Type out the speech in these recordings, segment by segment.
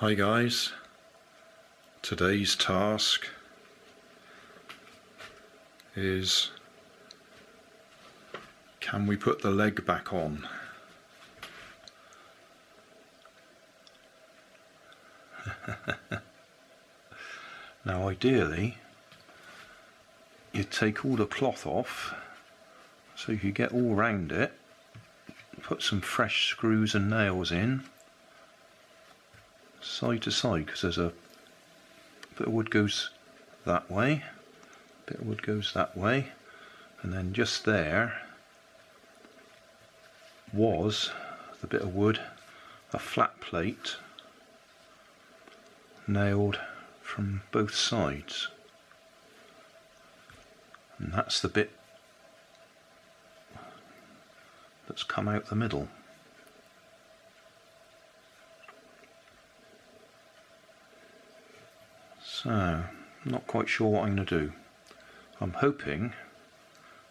Hi guys, today's task is, can we put the leg back on? Now ideally you'd take all the cloth off so you could get all round it, put some fresh screws and nails in side to side, because there's a bit of wood goes that way, a bit of wood goes that way, and then just there was the bit of wood, a flat plate nailed from both sides, and that's the bit that's come out the middle. So, I'm not quite sure what I'm going to do. I'm hoping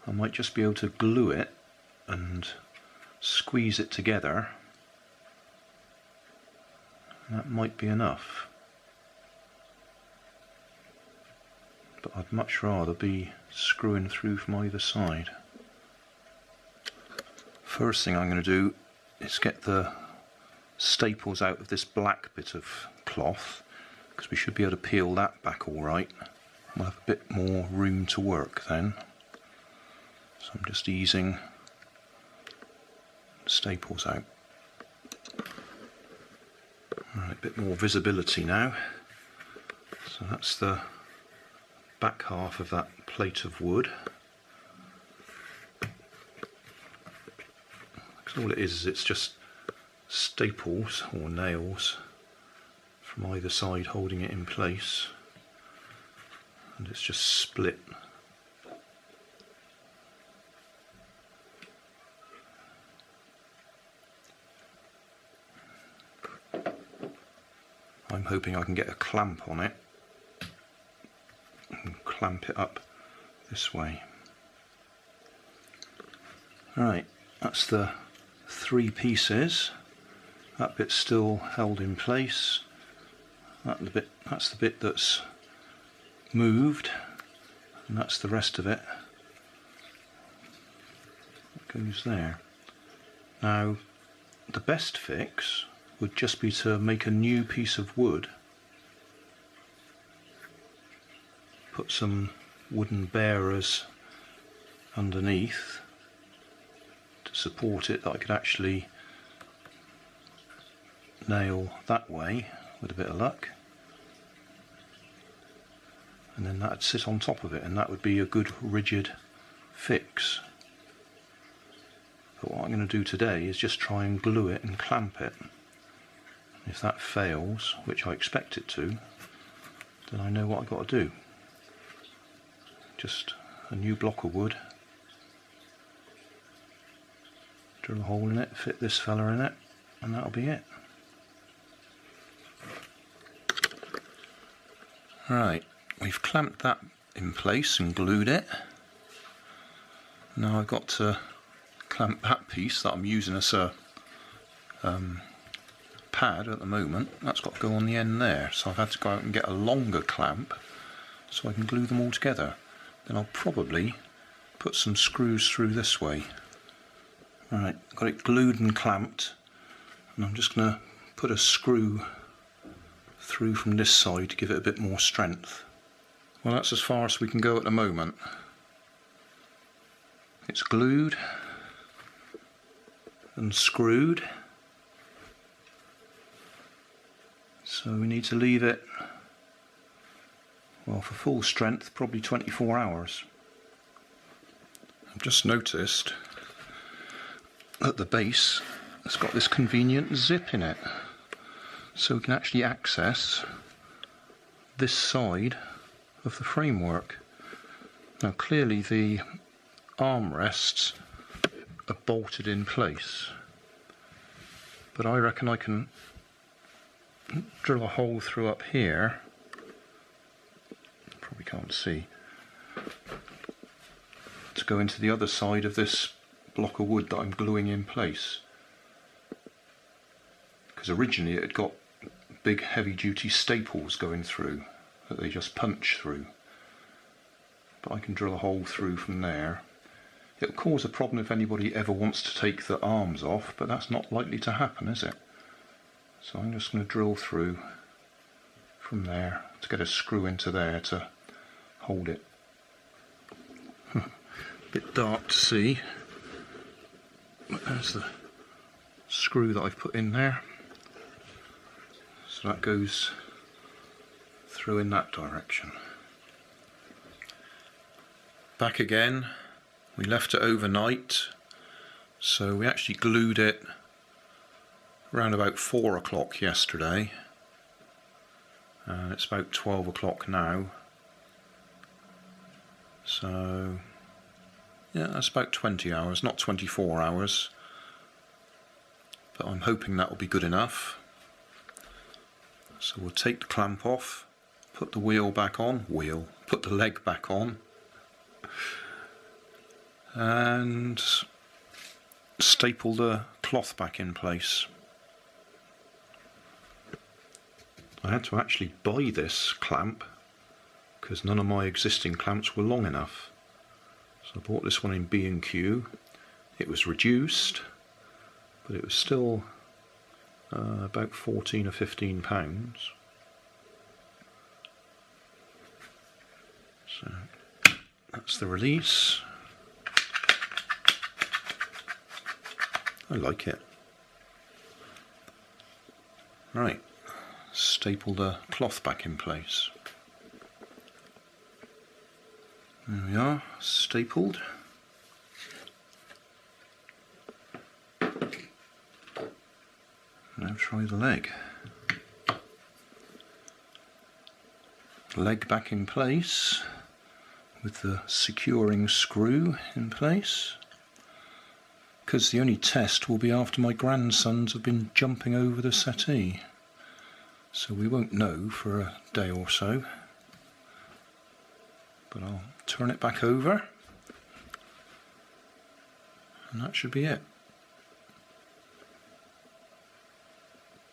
I might just be able to glue it and squeeze it together. That might be enough. But I'd much rather be screwing through from either side. First thing I'm going to do is get the staples out of this black bit of cloth, because we should be able to peel that back all right. We'll have a bit more room to work then. So I'm just easing the staples out. Alright, a bit more visibility now. So that's the back half of that plate of wood. Because all it is it's just staples or nails from either side holding it in place, and it's just split. I'm hoping I can get a clamp on it and clamp it up this way. Right, that's the three pieces. That bit's still held in place. That's the bit that's moved, and that's the rest of it that goes there. Now the best fix would just be to make a new piece of wood, put some wooden bearers underneath to support it that I could actually nail that way with a bit of luck, and then that'd sit on top of it, and that would be a good rigid fix. But what I'm going to do today is just try and glue it and clamp it. If that fails, which I expect it to, then I know what I've got to do. Just a new block of wood, drill a hole in it, fit this fella in it, and that'll be it. Right, we've clamped that in place and glued it. Now I've got to clamp that piece that I'm using as a pad at the moment. That's got to go on the end there, so I've had to go out and get a longer clamp so I can glue them all together. Then I'll probably put some screws through this way. Right, got it glued and clamped, and I'm just going to put a screw through from this side to give it a bit more strength. Well, that's as far as we can go at the moment. It's glued and screwed, so we need to leave it, well, for full strength, probably 24 hours. I've just noticed that the base has got this convenient zip in it, so we can actually access this side of the framework. Now clearly the armrests are bolted in place, but I reckon I can drill a hole through up here, probably can't see, to go into the other side of this block of wood that I'm gluing in place. Because originally it had got big heavy duty staples going through that they just punch through. But I can drill a hole through from there. It'll cause a problem if anybody ever wants to take the arms off, but that's not likely to happen, is it? So I'm just going to drill through from there to get a screw into there to hold it. A bit dark to see, but there's the screw that I've put in there. So that goes through in that direction. Back again, we left it overnight, so we actually glued it around about 4 o'clock yesterday, and it's about 12 o'clock now, so yeah, that's about 20 hours, not 24 hours, but I'm hoping that will be good enough. So we'll take the clamp off, put the wheel back on, put the leg back on, and staple the cloth back in place. I had to actually buy this clamp because none of my existing clamps were long enough. So I bought this one in B&Q. It was reduced, but it was still about 14 or 15 pounds. So that's the release. I like it. Right, staple the cloth back in place. There we are, stapled. Now try the leg. Leg back in place with the securing screw in place, because the only test will be after my grandsons have been jumping over the settee, so we won't know for a day or so. But I'll turn it back over and that should be it.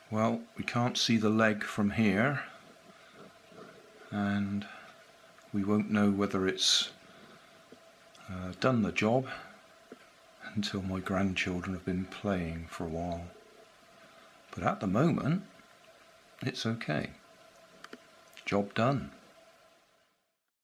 Well, we can't see the leg from here, and we won't know whether it's done the job until my grandchildren have been playing for a while. But at the moment, it's okay. Job done.